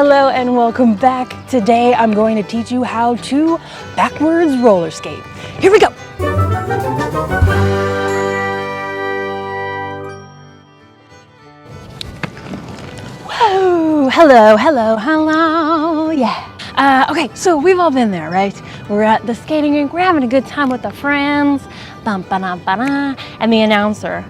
Hello and welcome back. Today I'm going to teach you how to backwards roller skate. Here we go. Whoa, hello, yeah. Okay, so we've all been there, right? We're at the skating rink, we're having a good time with the friends, and the announcer,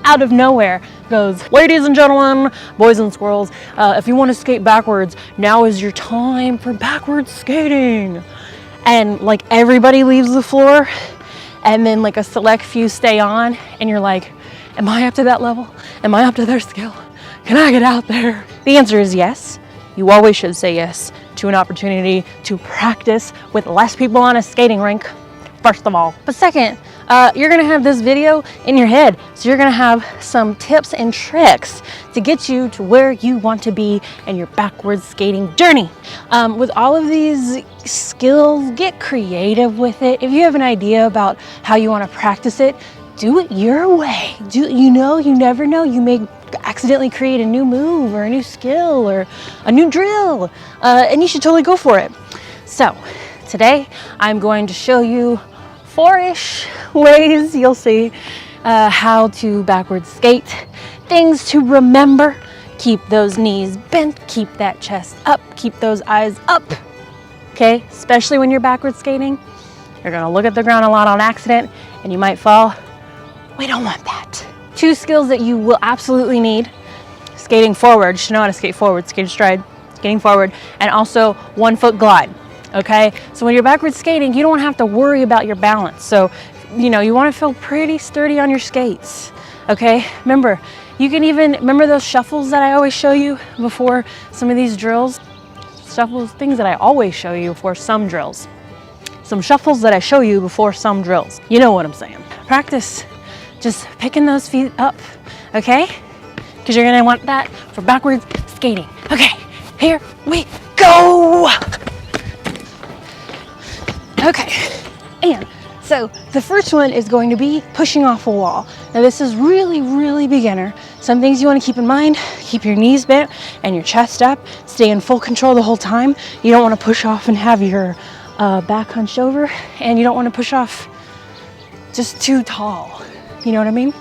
out of nowhere, goes, "Ladies and gentlemen, boys and squirrels, if you want to skate backwards, now is your time for backwards skating." And like everybody leaves the floor, and then like a select few stay on, and you're like, am I up to that level? Am I up to their skill? Can I get out there? The answer is yes. You always should say yes to an opportunity to practice with less people on a skating rink, first of all. But second, you're gonna have this video in your head. So you're gonna have some tips and tricks to get you to where you want to be in your backwards skating journey. With all of these skills, get creative with it. If you have an idea about how you wanna practice it, do it your way. You never know. You may accidentally create a new move or a new skill or a new drill, and you should totally go for it. So today I'm going to show you 4-ish ways, you'll see, how to backwards skate. Things to remember: keep those knees bent, keep that chest up, keep those eyes up, okay? Especially when you're backwards skating, you're gonna look at the ground a lot on accident and you might fall. We don't want that. 2 skills that you will absolutely need: skating forward, you should know how to skate forward, skate stride, skating forward, and also 1-foot glide. Okay, so when you're backwards skating, you don't have to worry about your balance. So, you want to feel pretty sturdy on your skates. Okay, remember, you can even remember those shuffles that I always show you before some of these drills. Shuffles, things that I always show you before some drills. Some shuffles that I show you before some drills. You know what I'm saying. Practice just picking those feet up, okay? Because you're gonna want that for backwards skating. Okay, here we go. Okay, and so the first one is going to be pushing off a wall. Now this is really beginner. Some things you want to keep in mind: keep your knees bent and your chest up. Stay in full control the whole time. You don't want to push off and have your back hunched over, and you don't want to push off just too tall. You know what I mean?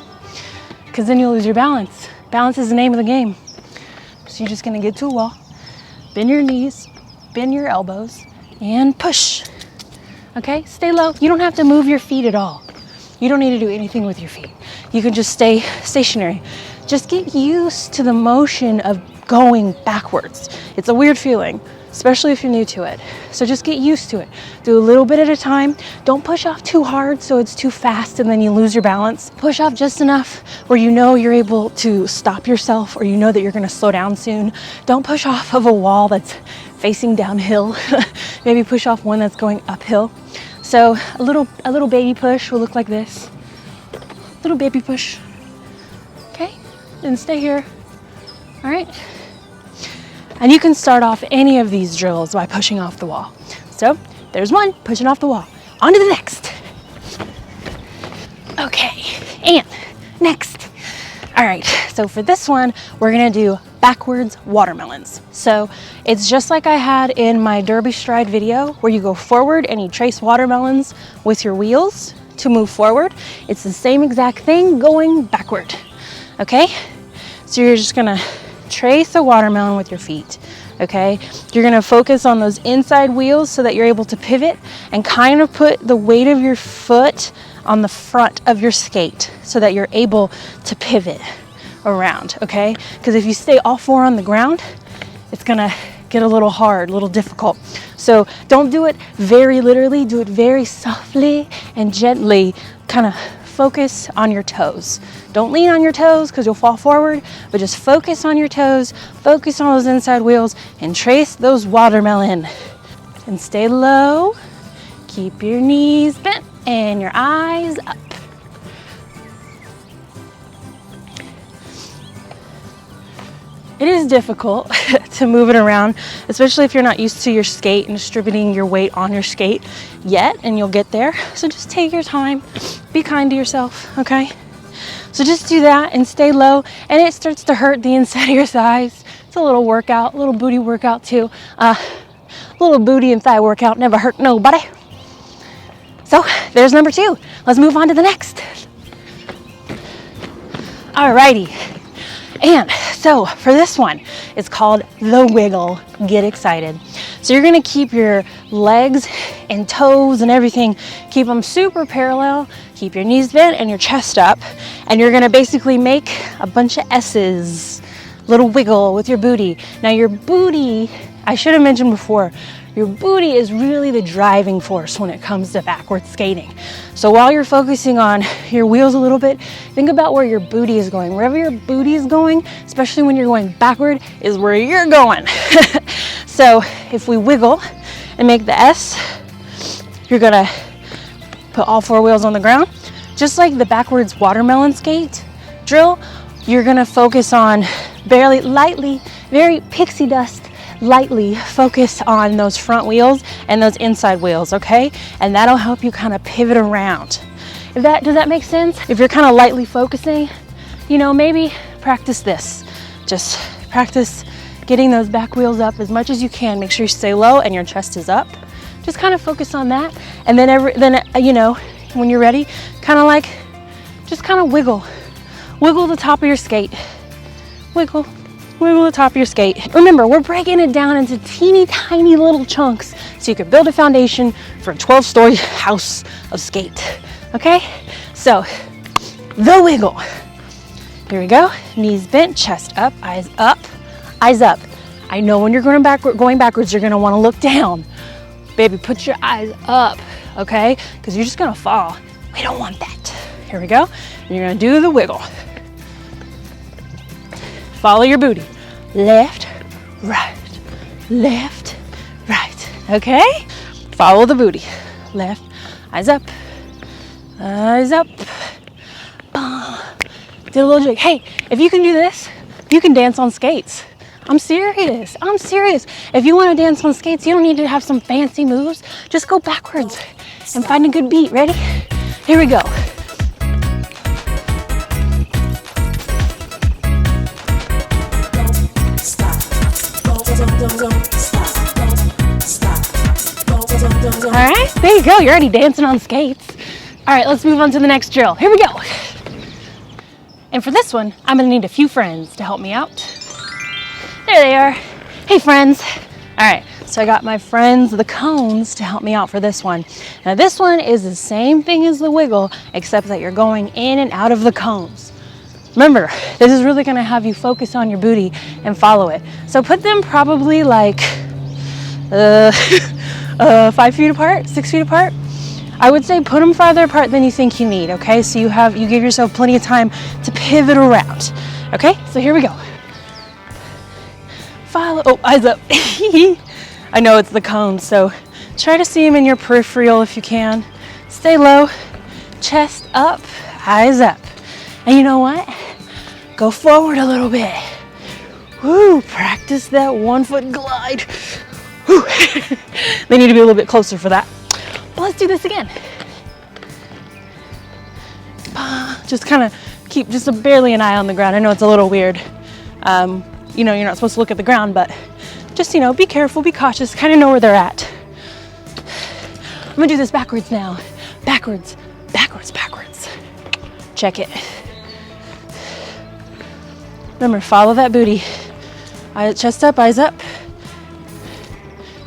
Because then you'll lose your balance. Balance is the name of the game. So you're just going to get to a wall, bend your knees, bend your elbows, and push. Okay, stay low. You don't have to move your feet at all. You don't need to do anything with your feet. You can just stay stationary. Just get used to the motion of going backwards. It's a weird feeling, especially if you're new to it. So just get used to it. Do a little bit at a time. Don't push off too hard so it's too fast and then you lose your balance. Push off just enough where you know you're able to stop yourself, or you know that you're gonna slow down soon. Don't push off of a wall that's facing downhill. Maybe push off one that's going uphill. So a little baby push will look like this. Little baby push. Okay, and stay here. All right. And you can start off any of these drills by pushing off the wall. So there's one, pushing off the wall. On to the next. Okay, and next. All right, so for this one, we're gonna do backwards watermelons. So it's just like I had in my derby stride video, where you go forward and you trace watermelons with your wheels to move forward. It's the same exact thing going backward, okay? So you're just gonna trace a watermelon with your feet, okay? You're gonna focus on those inside wheels so that you're able to pivot and kind of put the weight of your foot on the front of your skate so that you're able to pivot around, okay? Because if you stay all 4 on the ground, it's gonna get a little hard, a little difficult. So don't do it very literally, do it very softly and gently. Kind of focus on your toes. Don't lean on your toes because you'll fall forward, but just focus on your toes, focus on those inside wheels, and trace those watermelon. And stay low, keep your knees bent and your eyes up. It is difficult to move it around, especially if you're not used to your skate and distributing your weight on your skate yet, and you'll get there. So just take your time, be kind to yourself, okay? So just do that and stay low, and it starts to hurt the inside of your thighs. It's a little workout, a little booty workout too. A little booty and thigh workout, never hurt nobody. So there's number 2. Let's move on to the next. Alrighty. And so for this one, it's called the wiggle. Get excited. So you're gonna keep your legs and toes and everything, keep them super parallel, keep your knees bent and your chest up, and you're gonna basically make a bunch of S's, little wiggle with your booty. Now your booty, I should have mentioned before, your booty is really the driving force when it comes to backwards skating. So while you're focusing on your wheels a little bit, think about where your booty is going. Wherever your booty is going, especially when you're going backward, is where you're going. So if we wiggle and make the S, you're gonna put all 4 wheels on the ground. Just like the backwards watermelon skate drill, you're gonna focus on barely, lightly, very pixie dust, lightly focus on those front wheels and those inside wheels, okay? And that'll help you kind of pivot around. Does that make sense? If you're kind of lightly focusing, you know, maybe practice this. Just practice getting those back wheels up as much as you can. Make sure you stay low and your chest is up. Just kind of focus on that. And then you know, when you're ready, kind of like, just kind of wiggle. Wiggle the top of your skate. Wiggle the top of your skate. Remember, we're breaking it down into teeny tiny little chunks so you can build a foundation for a 12-story house of skate. Okay? So, the wiggle. Here we go. Knees bent, chest up, eyes up, eyes up. I know when you're going backwards, you're gonna wanna look down. Baby, put your eyes up, okay? Because you're just gonna fall. We don't want that. Here we go. You're gonna do the wiggle. Follow your booty. Left, right, left, right. Okay? Follow the booty. Left, eyes up, eyes up. Do a little jig. Hey, if you can do this, you can dance on skates. I'm serious. I'm serious. If you want to dance on skates, you don't need to have some fancy moves. Just go backwards and find a good beat. Ready? Here we go. All right, there you go. You're already dancing on skates. All right, let's move on to the next drill. Here we go. And for this one, I'm gonna need a few friends to help me out. There they are. Hey, friends. All right, so I got my friends, the cones, to help me out for this one. Now this one is the same thing as the wiggle, except that you're going in and out of the cones. Remember, this is really gonna have you focus on your booty and follow it. So put them probably like 5 feet apart, 6 feet apart. I would say put them farther apart than you think you need, okay? So you give yourself plenty of time to pivot around, okay? So here we go. Follow, oh, eyes up. I know it's the cones, so try to see them in your peripheral if you can. Stay low, chest up, eyes up. And you know what? Go forward a little bit. Woo, practice that 1 foot glide. Woo. They need to be a little bit closer for that. But let's do this again. Just kind of keep just barely an eye on the ground. I know it's a little weird. You know, you're not supposed to look at the ground, but just, you know, be careful, be cautious, kind of know where they're at. I'm gonna do this backwards now. Backwards, backwards, backwards. Check it. Remember, follow that booty. Chest up, eyes up.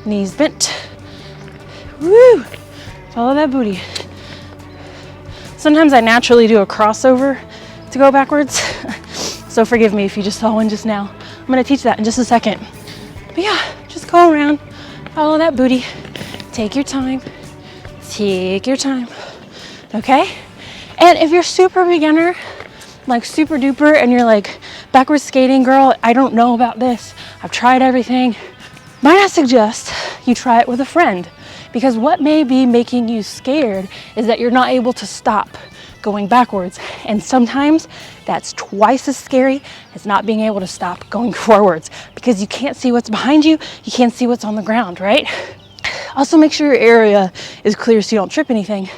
Knees bent. Woo! Follow that booty. Sometimes I naturally do a crossover to go backwards. So forgive me if you just saw one just now. I'm gonna teach that in just a second. But yeah, just go around, follow that booty. Take your time. Take your time. Okay? And if you're super beginner, like super duper, and you're like, backwards skating girl, I don't know about this. I've tried everything. Might I suggest you try it with a friend? Because what may be making you scared is that you're not able to stop going backwards. And sometimes that's twice as scary as not being able to stop going forwards, because you can't see what's behind you. You can't see what's on the ground, right? Also make sure your area is clear so you don't trip anything.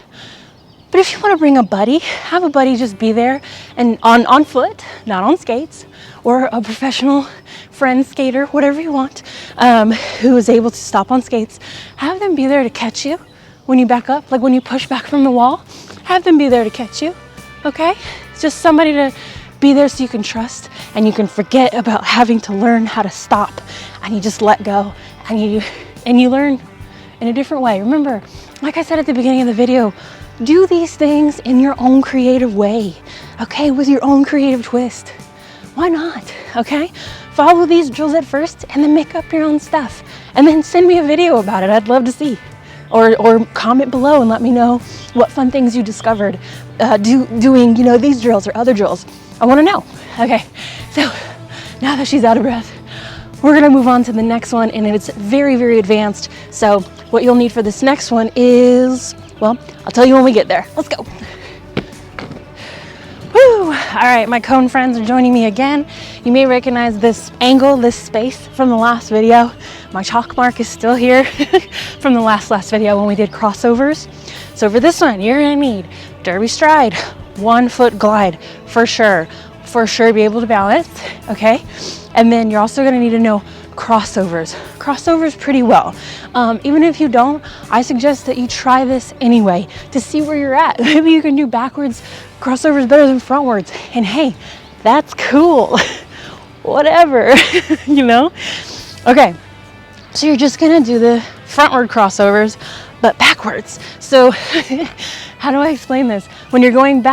But if you want to bring a buddy, have a buddy just be there and on foot, not on skates, or a professional friend skater, whatever you want, who is able to stop on skates, have them be there to catch you when you back up, like when you push back from the wall, have them be there to catch you, okay? Just somebody to be there so you can trust and you can forget about having to learn how to stop, and you just let go and you learn in a different way. Remember, like I said at the beginning of the video, do these things in your own creative way, okay? With your own creative twist. Why not, okay? Follow these drills at first and then make up your own stuff. And then send me a video about it. I'd love to see. Or comment below and let me know what fun things you discovered doing, you know, these drills or other drills. I want to know. Okay, so now that she's out of breath, we're gonna move on to the next one, and it's very, very advanced. So what you'll need for this next one is, well, I'll tell you when we get there. Let's go. Woo! All right, my cone friends are joining me again. You may recognize this angle, this space from the last video. My chalk mark is still here from the last video when we did crossovers. So for this one, you're gonna need derby stride, 1 foot glide for sure be able to balance, okay? And then you're also gonna need to know crossovers pretty well. Even if you don't, I suggest that you try this anyway to see where you're at. Maybe you can do backwards crossovers better than frontwards, and hey, that's cool. Whatever. You know? Okay, so you're just gonna do the frontward crossovers but backwards. So how do I explain this? When you're going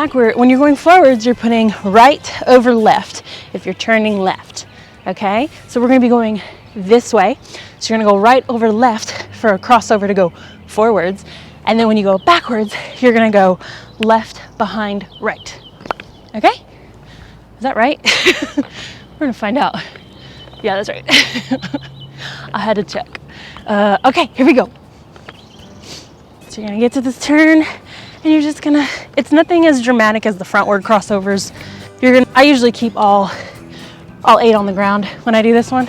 forwards, you're putting right over left if you're turning left. Okay, so we're gonna be going this way. So you're gonna go right over left for a crossover to go forwards. And then when you go backwards, you're gonna go left behind right. Okay? Is that right? We're gonna find out. Yeah, that's right. I had to check. Okay, here we go. So you're gonna get to this turn and you're just gonna, it's nothing as dramatic as the frontward crossovers. I usually keep all 8 on the ground when I do this one.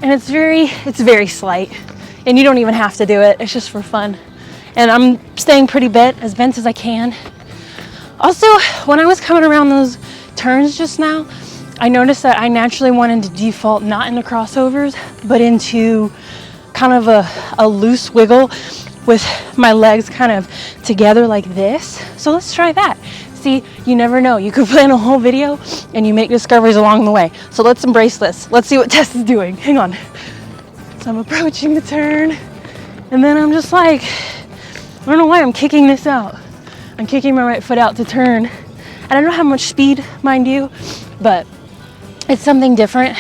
And it's very slight, and you don't even have to do it. It's just for fun. And I'm staying pretty bent as I can. Also, when I was coming around those turns just now, I noticed that I naturally wanted to default not into crossovers, but into kind of a loose wiggle with my legs kind of together like this. So let's try that. See, you never know. You could plan a whole video and you make discoveries along the way. So let's embrace this. Let's see what Tess is doing. Hang on. So I'm approaching the turn, and then I'm just like, I don't know why I'm kicking this out. I'm kicking my right foot out to turn. And I don't have much speed, mind you, but it's something different.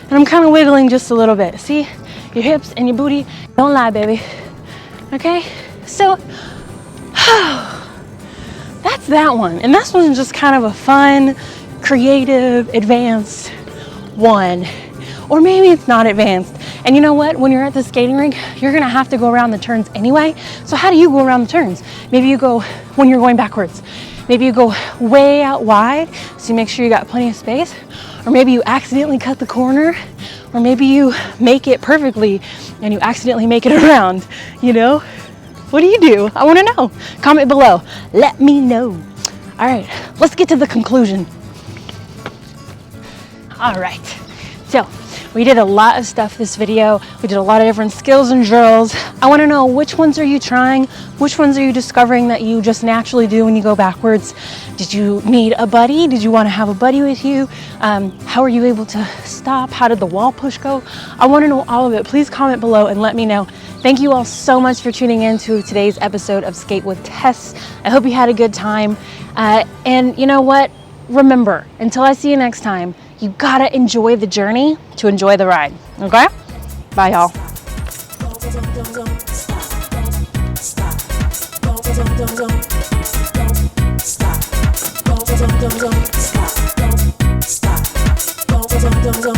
And I'm kind of wiggling just a little bit. See, your hips and your booty don't lie, baby. Okay, so that's that one. And this one's just kind of a fun, creative, advanced one. Or maybe it's not advanced. And you know what? When you're at the skating rink, you're gonna have to go around the turns anyway. So how do you go around the turns? Maybe you go when you're going backwards. Maybe you go way out wide, so you make sure you got plenty of space. Or maybe you accidentally cut the corner. Or maybe you make it perfectly and you accidentally make it around, you know? What do you do? I wanna know. Comment below, let me know. All right, let's get to the conclusion. All right, so we did a lot of stuff this video. We did a lot of different skills and drills. I wanna know, which ones are you trying? Which ones are you discovering that you just naturally do when you go backwards? Did you need a buddy? Did you wanna have a buddy with you? How are you able to stop? How did the wall push go? I wanna know all of it. Please comment below and let me know. Thank you all so much for tuning in to today's episode of Skate with Tess. I hope you had a good time. And you know what? Remember, until I see you next time, you gotta enjoy the journey to enjoy the ride, okay? Bye, y'all. Stop.